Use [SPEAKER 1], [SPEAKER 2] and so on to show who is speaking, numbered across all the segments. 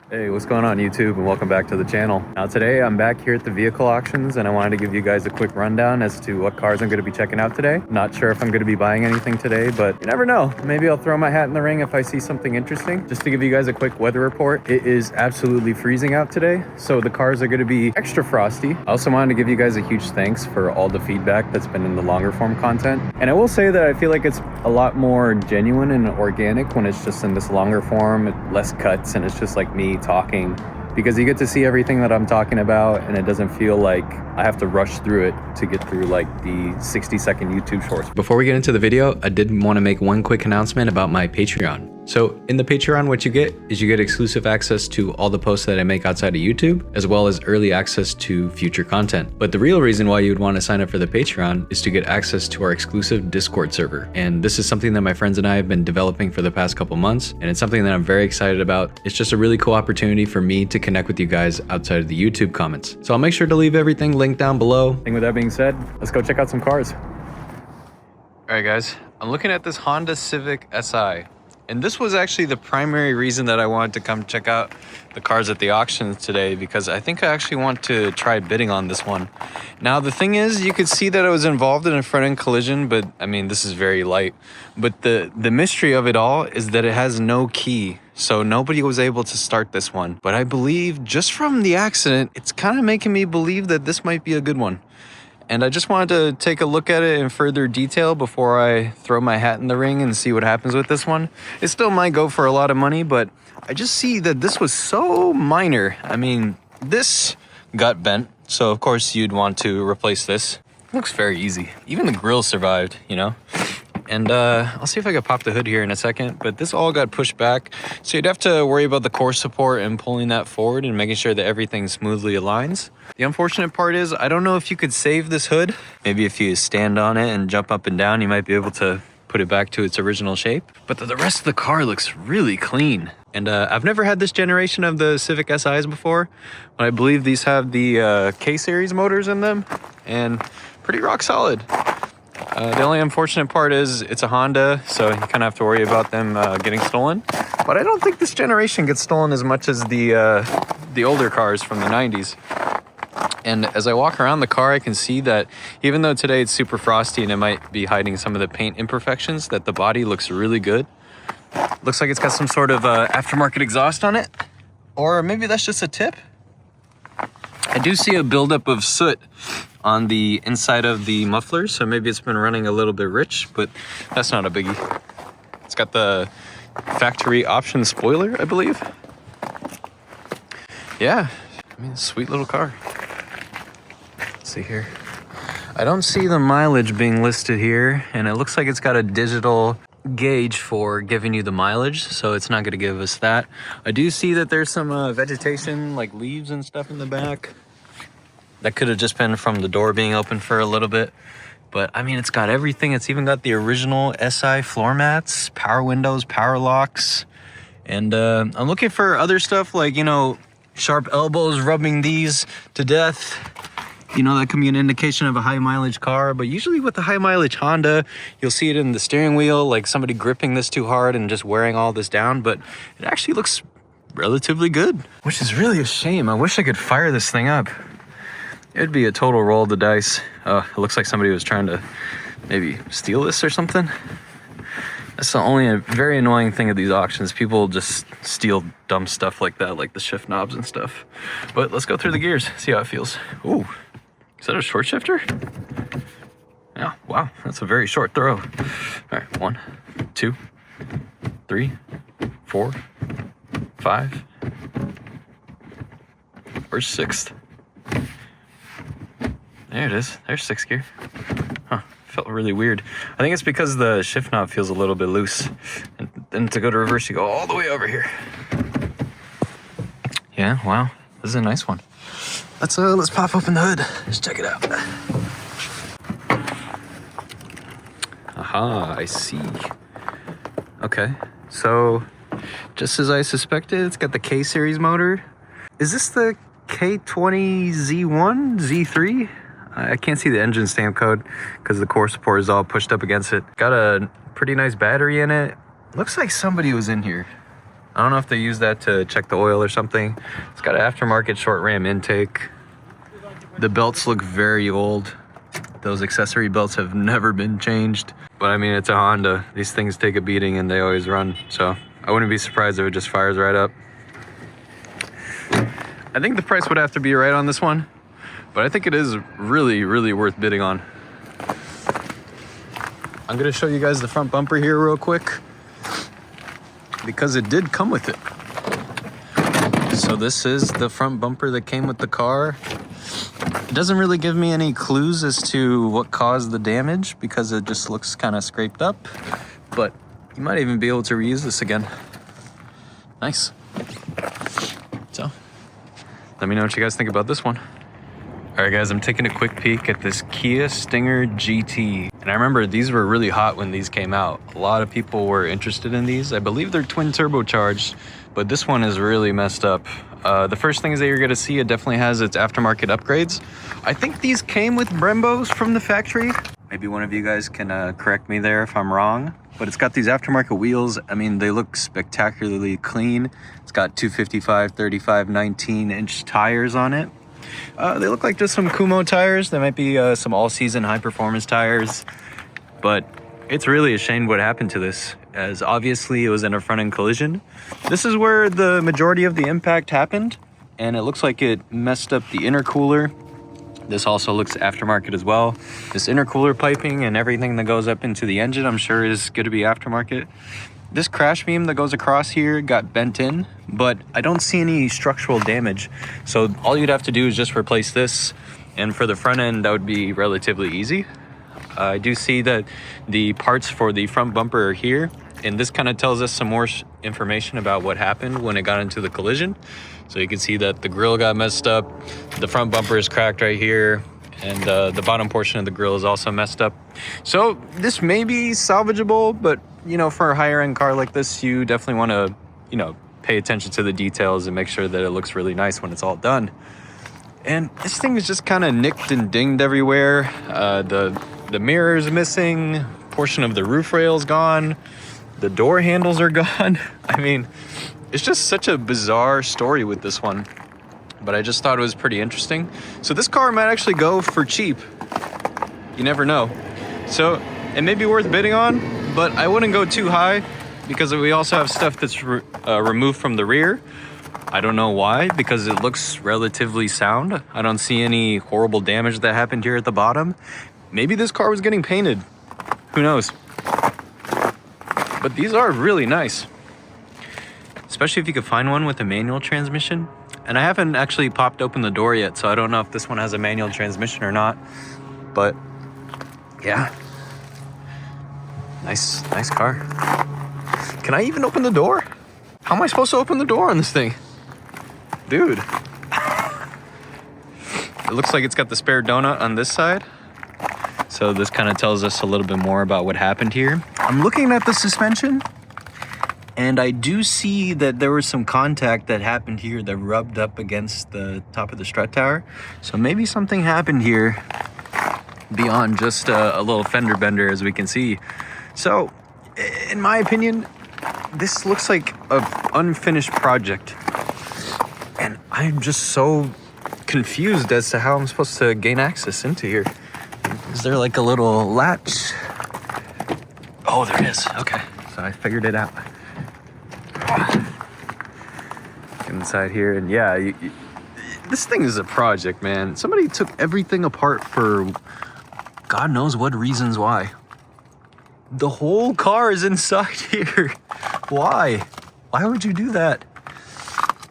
[SPEAKER 1] Hey, what's going on YouTube, and welcome back to the channel. Now today I'm back here at the vehicle auctions and I wanted to give you guys a quick rundown as to what cars I'm going to be checking out today. Not sure if I'm going to be buying anything today, but you never know. Maybe I'll throw my hat in the ring if I see something interesting. Just to give you guys a quick weather report, it is absolutely freezing out today, so the cars are going to be extra frosty. I also wanted to give you guys a huge thanks for all the feedback that's been in the longer form content. And I will say that I feel like it's a lot more genuine and organic when it's just in this longer form, less cuts, and it's just like me talking, because you get to see everything that I'm talking about and it doesn't feel like I have to rush through it to get through like the 60-second YouTube shorts. Before we get into the video, I did want to make one quick announcement about my Patreon. So in the Patreon, what you get is you get exclusive access to all the posts that I make outside of YouTube, as well as early access to future content. But the real reason why you would want to sign up for the Patreon is to get access to our exclusive Discord server. And this is something that my friends and I have been developing for the past couple months, and it's something that I'm very excited about. It's just a really cool opportunity for me to connect with you guys outside of the YouTube comments. So I'll make sure to leave everything linked down below. And with that being said, let's go check out some cars. All right guys, I'm looking at this Honda Civic Si. And this was actually the primary reason that I wanted to come check out the cars at the auctions today, because I think I actually want to try bidding on this one. Now, the thing is, you could see that I was involved in a front-end collision, but I mean, this is very light. But the mystery of it all is that it has no key, so nobody was able to start this one. But I believe, just from the accident, it's kind of making me believe that this might be a good one. And I just wanted to take a look at it in further detail before I throw my hat in the ring and see what happens with this one. It still might go for a lot of money, but I just see that this was so minor. I mean, this got bent, so of course you'd want to replace this. Looks very easy. Even the grill survived, you know? And I'll see if I can pop the hood here in a second, but this all got pushed back. So you'd have to worry about the core support and pulling that forward and making sure that everything smoothly aligns. The unfortunate part is, I don't know if you could save this hood. Maybe if you stand on it and jump up and down, you might be able to put it back to its original shape. But the rest of the car looks really clean. And I've never had this generation of the Civic Si's before, but I believe these have the K-series motors in them, and pretty rock solid. The only unfortunate part is it's a Honda, so you kind of have to worry about them getting stolen. But I don't think this generation gets stolen as much as the older cars from the 90s. And as I walk around the car, I can see that even though today it's super frosty and it might be hiding some of the paint imperfections, that the body looks really good. Looks like it's got some sort of aftermarket exhaust on it. Or maybe that's just a tip. I do see a buildup of soot on the inside of the mufflers, so maybe it's been running a little bit rich, but that's not a biggie. It's got the factory option spoiler, I believe. Yeah, I mean, sweet little car. Let's see here. I don't see the mileage being listed here, and it looks like it's got a digital gauge for giving you the mileage, so it's not going to give us that. I do see that there's some vegetation, like leaves and stuff in the back. That could have just been from the door being open for a little bit. But I mean, it's got everything. It's even got the original SI floor mats, power windows, power locks. And I'm looking for other stuff like, you know, sharp elbows rubbing these to death. You know, that can be an indication of a high mileage car. But usually with the high mileage Honda, you'll see it in the steering wheel, like somebody gripping this too hard and just wearing all this down. But it actually looks relatively good, which is really a shame. I wish I could fire this thing up. It'd be a total roll of the dice. It looks like somebody was trying to maybe steal this or something. That's the only very annoying thing of these auctions. People just steal dumb stuff like that, like the shift knobs and stuff. But let's go through the gears, see how it feels. Ooh, is that a short shifter? Yeah, wow, that's a very short throw. All right, 1, 2, 3, 4, 5. Where's 6th? There it is. There's 6th gear. Huh. Felt really weird. I think it's because the shift knob feels a little bit loose. And then to go to reverse, you go all the way over here. Yeah, wow. This is a nice one. Let's pop open the hood. Let's check it out. Aha, I see. Okay. So, just as I suspected, it's got the K-series motor. Is this the K20Z1, Z3? I can't see the engine stamp code because the core support is all pushed up against it. Got a pretty nice battery in it. Looks like somebody was in here. I don't know if they use that to check the oil or something. It's got an aftermarket short ram intake. The belts look very old. Those accessory belts have never been changed. But I mean, it's a Honda. These things take a beating and they always run. So I wouldn't be surprised if it just fires right up. I think the price would have to be right on this one, but I think it is really, really worth bidding on. I'm gonna show you guys the front bumper here real quick because it did come with it. So this is the front bumper that came with the car. It doesn't really give me any clues as to what caused the damage because it just looks kind of scraped up, but you might even be able to reuse this again. Nice. So, let me know what you guys think about this one. All right, guys, I'm taking a quick peek at this Kia Stinger GT. And I remember these were really hot when these came out. A lot of people were interested in these. I believe they're twin turbocharged, but this one is really messed up. The first things that you're gonna see, it definitely has its aftermarket upgrades. I think these came with Brembos from the factory. Maybe one of you guys can correct me there if I'm wrong. But it's got these aftermarket wheels. I mean, they look spectacularly clean. It's got 255, 35, 19-inch tires on it. They look like just some Kumo tires. They might be some all-season high-performance tires. But it's really a shame what happened to this, as obviously it was in a front-end collision. This is where the majority of the impact happened, and it looks like it messed up the intercooler. This also looks aftermarket as well. This intercooler piping and everything that goes up into the engine, I'm sure is going to be aftermarket. This crash beam that goes across here got bent in, but I don't see any structural damage. So all you'd have to do is just replace this. And for the front end, that would be relatively easy. I do see that the parts for the front bumper are here. And this kind of tells us some more information about what happened when it got into the collision. So you can see that the grille got messed up. The front bumper is cracked right here. And the bottom portion of the grille is also messed up. So this may be salvageable, but you know, for a higher end car like this, you definitely want to, you know, pay attention to the details and make sure that it looks really nice when it's all done. And this thing is just kind of nicked and dinged everywhere. The mirror is missing. Portion of the roof rail is gone. The door handles are gone. I mean, it's just such a bizarre story with this one. But I just thought it was pretty interesting. So this car might actually go for cheap. You never know. So it may be worth bidding on, but I wouldn't go too high because we also have stuff that's removed from the rear. I don't know why, because it looks relatively sound. I don't see any horrible damage that happened here at the bottom. Maybe this car was getting painted. Who knows? But these are really nice. Especially if you could find one with a manual transmission. And I haven't actually popped open the door yet, so I don't know if this one has a manual transmission or not. But yeah, nice car. Can I even open the door? How am I supposed to open the door on this thing? Dude. It looks like it's got the spare donut on this side. So this kind of tells us a little bit more about what happened here. I'm looking at the suspension, and I do see that there was some contact that happened here that rubbed up against the top of the strut tower. So maybe something happened here beyond just a little fender bender, as we can see. So, in my opinion, this looks like an unfinished project. And I'm just so confused as to how I'm supposed to gain access into here. Is there like a little latch? Oh, there is. Okay, so I figured it out. Inside here, and yeah, this thing is a project, man. Somebody took everything apart for God knows what reasons why. The whole car is inside here. Why? Why would you do that?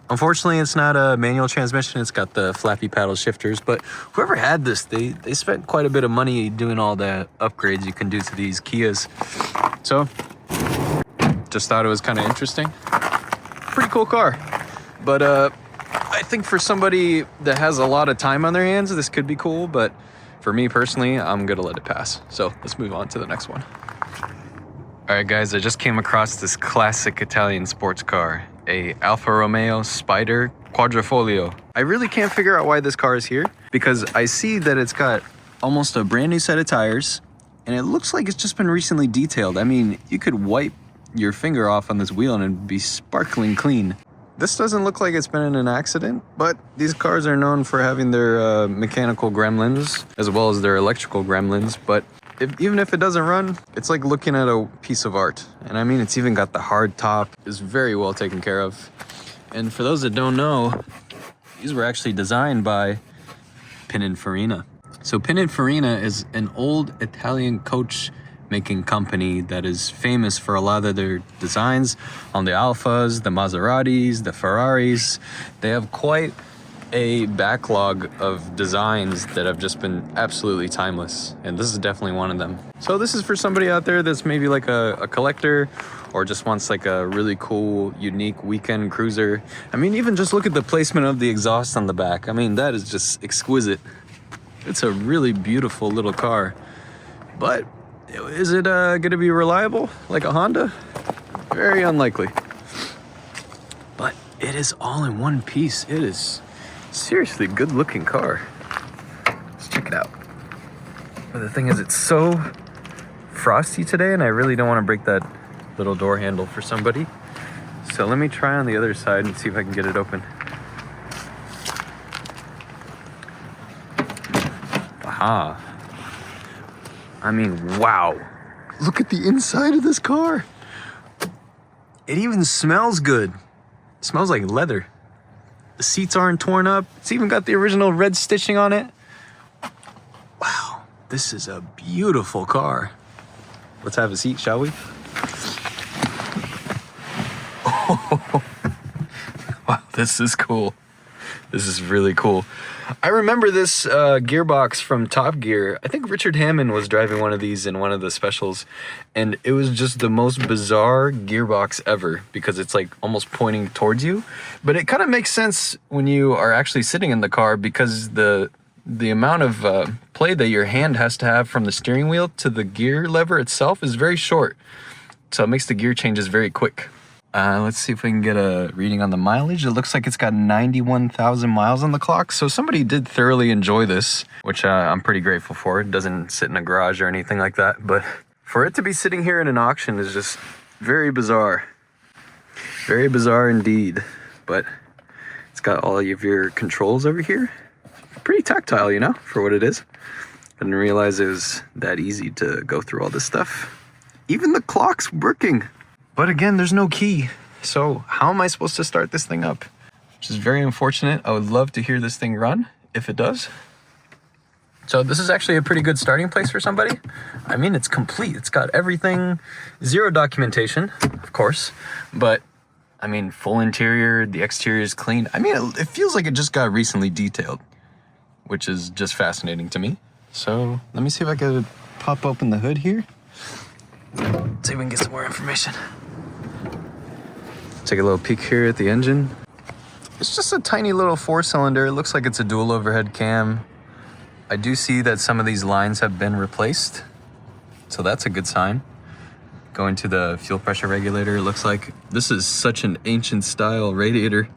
[SPEAKER 1] Unfortunately, it's not a manual transmission. It's got the flappy paddle shifters, but whoever had this, they spent quite a bit of money doing all the upgrades you can do to these Kias. So, just thought it was kind of interesting. Pretty cool car. But I think for somebody that has a lot of time on their hands, this could be cool, but for me personally, I'm gonna let it pass. So let's move on to the next one. All right, guys, I just came across this classic Italian sports car, a Alfa Romeo Spider Quadrifoglio. I really can't figure out why this car is here because I see that it's got almost a brand new set of tires and it looks like it's just been recently detailed. I mean, you could wipe your finger off on this wheel and it'd be sparkling clean. This doesn't look like it's been in an accident, but these cars are known for having their mechanical gremlins as well as their electrical gremlins. But even if it doesn't run, it's like looking at a piece of art. And I mean, it's even got the hard top. It's very well taken care of. And for those that don't know, these were actually designed by Pininfarina. So Pininfarina is an old Italian coach making company that is famous for a lot of their designs on the Alfas, the Maseratis, the Ferraris. They have quite a backlog of designs that have just been absolutely timeless, and this is definitely one of them. So this is for somebody out there that's maybe like a collector or just wants like a really cool, unique weekend cruiser. I mean, even just look at the placement of the exhaust on the back. I mean, that is just exquisite. It's a really beautiful little car, but is it gonna be reliable like a Honda? Very unlikely. But it is all in one piece. It is seriously good looking car. Let's check it out. But the thing is, it's so frosty today and I really don't want to break that little door handle for somebody. So let me try on the other side and see if I can get it open. Aha. I mean, wow. Look at the inside of this car. It even smells good. It smells like leather. The seats aren't torn up. It's even got the original red stitching on it. Wow, this is a beautiful car. Let's have a seat, shall we? Oh, wow, this is cool. This is really cool. I remember this gearbox from Top Gear. I think Richard Hammond was driving one of these in one of the specials, and it was just the most bizarre gearbox ever because it's like almost pointing towards you. But it kind of makes sense when you are actually sitting in the car because the amount of play that your hand has to have from the steering wheel to the gear lever itself is very short. So it makes the gear changes very quick. Let's see if we can get a reading on the mileage. It looks like it's got 91,000 miles on the clock. So somebody did thoroughly enjoy this, which I'm pretty grateful for. It doesn't sit in a garage or anything like that. But for it to be sitting here in an auction is just very bizarre. Very bizarre indeed. But it's got all of your controls over here. Pretty tactile, you know, for what it is. I didn't realize it was that easy to go through all this stuff. Even the clock's working. But again, there's no key. So how am I supposed to start this thing up? Which is very unfortunate. I would love to hear this thing run if it does. So this is actually a pretty good starting place for somebody. I mean, it's complete. It's got everything, zero documentation, of course. But I mean, full interior, the exterior is clean. I mean, it feels like it just got recently detailed, which is just fascinating to me. So let me see if I could pop open the hood here. See if we can get some more information. Take a little peek here at the engine. It's just a tiny little 4-cylinder. It looks like it's a dual overhead cam. I do see that some of these lines have been replaced, so that's a good sign. Going to the fuel pressure regulator, it looks like this is such an ancient style radiator.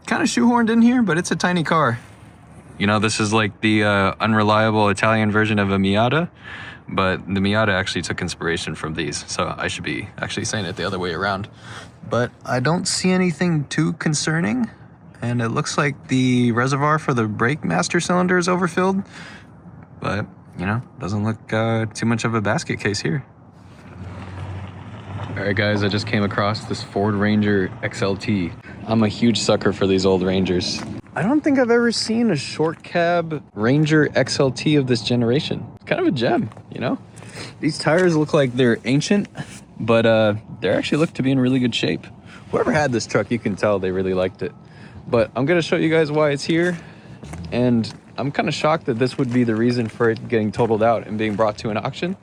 [SPEAKER 1] Kind of shoehorned in here, but it's a tiny car. You know, this is like the unreliable Italian version of a Miata, but the Miata actually took inspiration from these, so I should be actually saying it the other way around. But I don't see anything too concerning, and it looks like the reservoir for the brake master cylinder is overfilled, but, you know, doesn't look too much of a basket case here. All right, guys, I just came across this Ford Ranger XLT. I'm a huge sucker for these old Rangers. I don't think I've ever seen a short cab Ranger XLT of this generation. It's kind of a gem, you know? These tires look like they're ancient, but they actually look to be in really good shape. Whoever had this truck, you can tell they really liked it. But I'm gonna show you guys why it's here, and I'm kind of shocked that this would be the reason for it getting totaled out and being brought to an auction.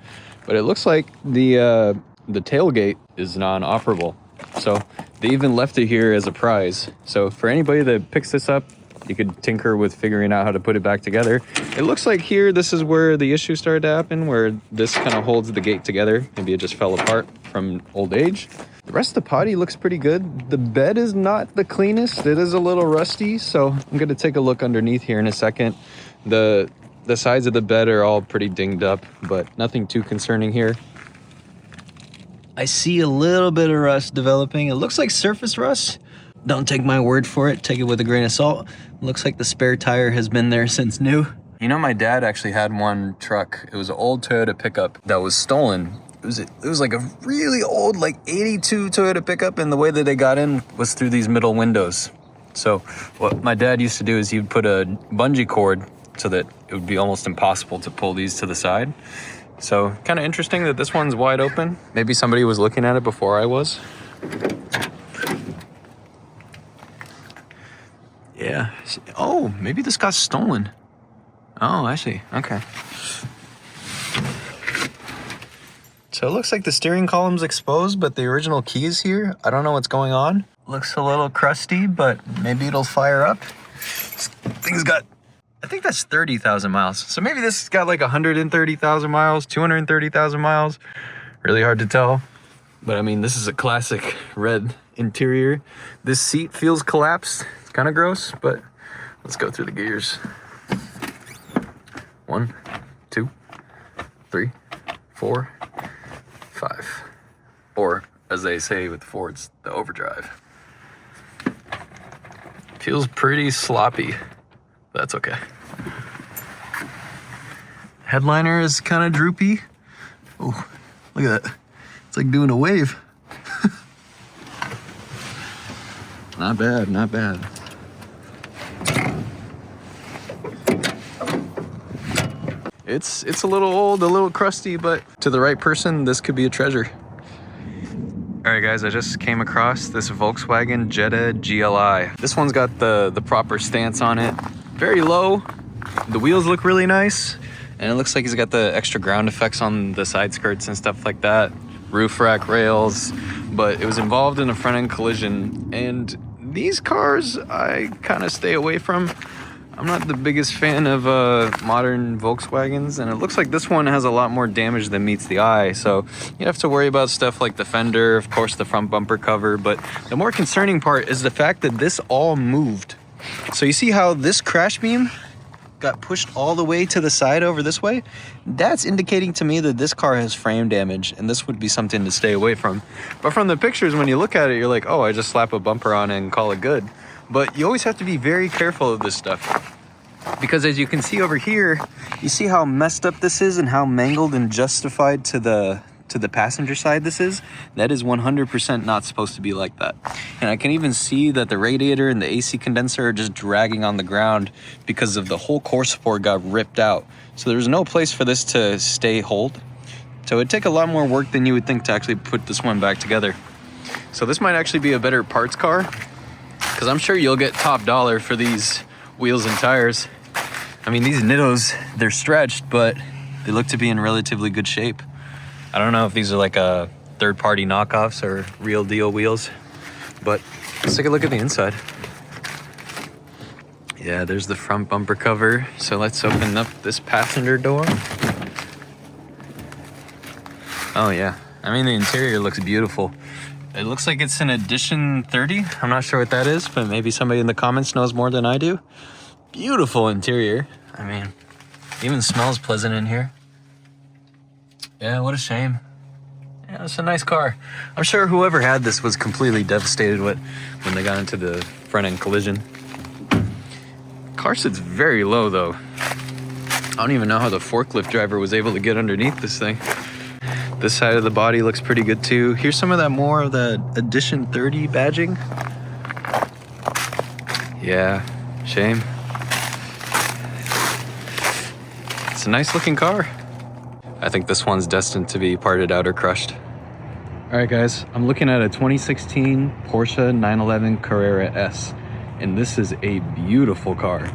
[SPEAKER 1] But it looks like the tailgate is non-operable. So they even left it here as a prize. So for anybody that picks this up, you could tinker with figuring out how to put it back together. It looks like here, this is where the issue started to happen, where this kind of holds the gate together. Maybe it just fell apart from old age. The rest of the body looks pretty good. The bed is not the cleanest. It is a little rusty. So I'm gonna take a look underneath here in a second. The sides of the bed are all pretty dinged up, but nothing too concerning here.
[SPEAKER 2] I see a little bit of rust developing. It looks like surface rust. Don't take my word for it. Take it with a grain of salt. Looks like the spare tire has been there since new.
[SPEAKER 1] You know, my dad actually had one truck. It was an old Toyota pickup that was stolen. It was like a really old, like 82 Toyota pickup, and the way that they got in was through these middle windows. So what my dad used to do is he would put a bungee cord so that it would be almost impossible to pull these to the side. So kind of interesting that this one's wide open. Maybe somebody was looking at it before I was. Yeah. Oh, maybe this got stolen. Oh, I see. Okay. So it looks like the steering column's exposed, but the original key is here. I don't know what's going on. Looks a little crusty, but maybe it'll fire up. This thing's got, I think that's 30,000 miles. So maybe this has got like 130,000 miles, 230,000 miles. Really hard to tell. But I mean, this is a classic red interior. This seat feels collapsed. It's kind of gross, but let's go through the gears. 1, 2, 3, 4, 5. Or as they say with Fords, the overdrive. Feels pretty sloppy. That's okay. Headliner is kind of droopy. Oh, look at that. It's like doing a wave. Not bad, not bad. It's a little old, a little crusty, but to the right person, this could be a treasure. All right, guys, I just came across this Volkswagen Jetta GLI. This one's got the proper stance on it. Very low. The wheels look really nice. And it looks like he's got the extra ground effects on the side skirts and stuff like that. Roof rack rails. But it was involved in a front end collision. And these cars, I kind of stay away from. I'm not the biggest fan of modern Volkswagens, and it looks like this one has a lot more damage than meets the eye. So you have to worry about stuff like the fender, of course, the front bumper cover. But the more concerning part is the fact that this all moved. So you see how this crash beam got pushed all the way to the side over this way? That's indicating to me that this car has frame damage, and this would be something to stay away from. But from the pictures, when you look at it, you're like, oh, I just slap a bumper on and call it good. But you always have to be very careful of this stuff. Because as you can see over here, you see how messed up this is and how mangled and justified to the passenger side this is? That is 100% not supposed to be like that. And I can even see that the radiator and the AC condenser are just dragging on the ground because of the whole core support got ripped out. So there's no place for this to stay hold. So it'd take a lot more work than you would think to actually put this one back together. So this might actually be a better parts car, because I'm sure you'll get top dollar for these wheels and tires. I mean, these Nittos, they're stretched, but they look to be in relatively good shape. I don't know if these are like a third-party knockoffs or real deal wheels, but let's take a look at the inside. Yeah, there's the front bumper cover. So let's open up this passenger door. Oh yeah, I mean, the interior looks beautiful. It looks like it's an Edition 30. I'm not sure what that is, but maybe somebody in the comments knows more than I do. Beautiful interior. I mean, even smells pleasant in here. Yeah, what a shame. Yeah, it's a nice car. I'm sure whoever had this was completely devastated when they got into the front end collision. Car sits very low though. I don't even know how the forklift driver was able to get underneath this thing. This side of the body looks pretty good too. Here's some of that more of the Edition 30 badging. Yeah, shame. It's a nice looking car. I think this one's destined to be parted out or crushed. All right guys, I'm looking at a 2016 Porsche 911 Carrera S, and this is a beautiful car.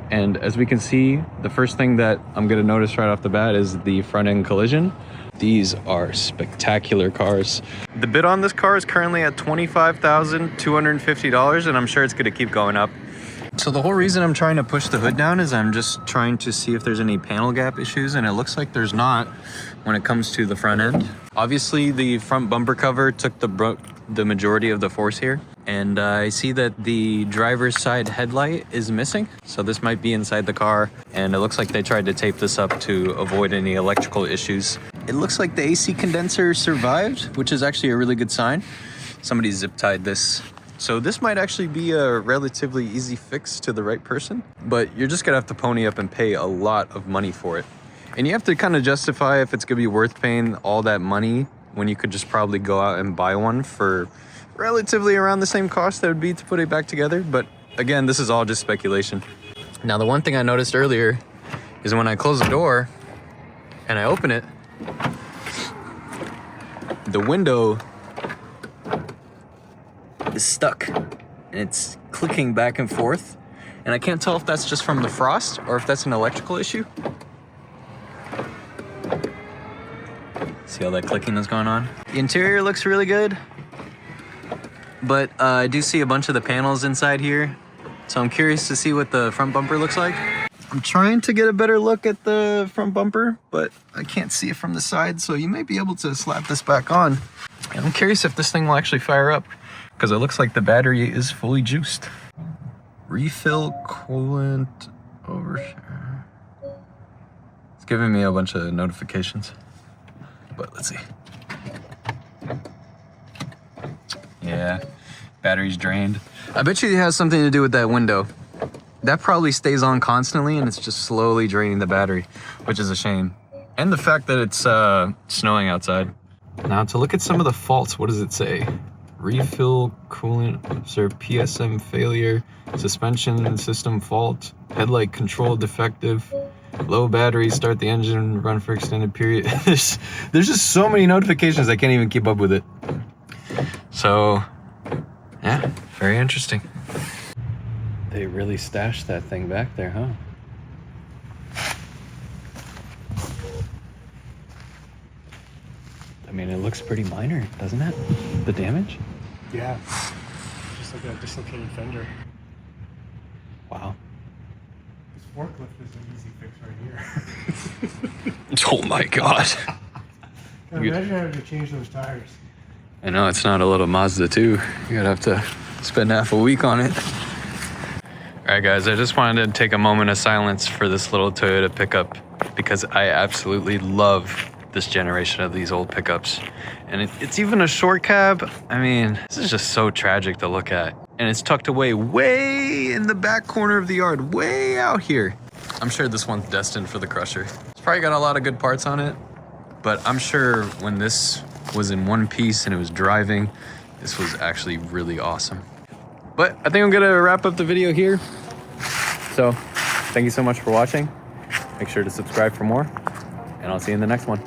[SPEAKER 1] And as we can see, the first thing that I'm gonna notice right off the bat is the front end collision. These are spectacular cars. The bid on this car is currently at $25,250, and I'm sure it's gonna keep going up. So the whole reason I'm trying to push the hood down is I'm just trying to see if there's any panel gap issues, and it looks like there's not when it comes to the front end. Obviously, the front bumper cover took the majority of the force here. And I see that the driver's side headlight is missing. So this might be inside the car. And it looks like they tried to tape this up to avoid any electrical issues.
[SPEAKER 2] It looks like the AC condenser survived, which is actually a really good sign. Somebody zip tied this. So this might actually be a relatively easy fix to the right person, but you're just gonna have to pony up and pay a lot of money for it. And you have to kind of justify if it's gonna be worth paying all that money when you could just probably go out and buy one for relatively around the same cost that would be to put it back together. But again, this is all just speculation. Now, the one thing I noticed earlier is when I close the door and I open it, the window is stuck and it's clicking back and forth. And I can't tell if that's just from the frost or if that's an electrical issue. See how that clicking is going on? The interior looks really good, but I do see a bunch of the panels inside here. So I'm curious to see what the front bumper looks like. I'm trying to get a better look at the front bumper, but I can't see it from the side, so you may be able to slap this back on. And I'm curious if this thing will actually fire up, because it looks like the battery is fully juiced. Refill coolant overshare. It's giving me a bunch of notifications, but let's see. Yeah, battery's drained. I bet you it has something to do with that window. That probably stays on constantly and it's just slowly draining the battery, which is a shame. And the fact that it's snowing outside. Now to look at some of the faults, what does it say? Refill coolant, observe PSM failure, suspension system fault, headlight control defective, low battery, start the engine, run for extended period. There's just so many notifications I can't even keep up with it. So, yeah, very interesting. They really stashed that thing back there, huh? I mean, it looks pretty minor, doesn't it? The damage?
[SPEAKER 3] Yeah, just like a dislocated fender.
[SPEAKER 2] Wow.
[SPEAKER 3] This forklift is an easy fix right here.
[SPEAKER 2] Oh my God.
[SPEAKER 3] Imagine having to change those tires.
[SPEAKER 2] I know, it's not a little Mazda 2. You're gonna have to spend half a week on it. All right, guys, I just wanted to take a moment of silence for this little Toyota pickup because I absolutely love this generation of these old pickups. And it's even a short cab. I mean, this is just so tragic to look at. And it's tucked away way in the back corner of the yard, way out here. I'm sure this one's destined for the crusher. It's probably got a lot of good parts on it, but I'm sure when this was in one piece and it was driving, this was actually really awesome. But I think I'm gonna wrap up the video here. So, thank you so much for watching. Make sure to subscribe for more, and I'll see you in the next one.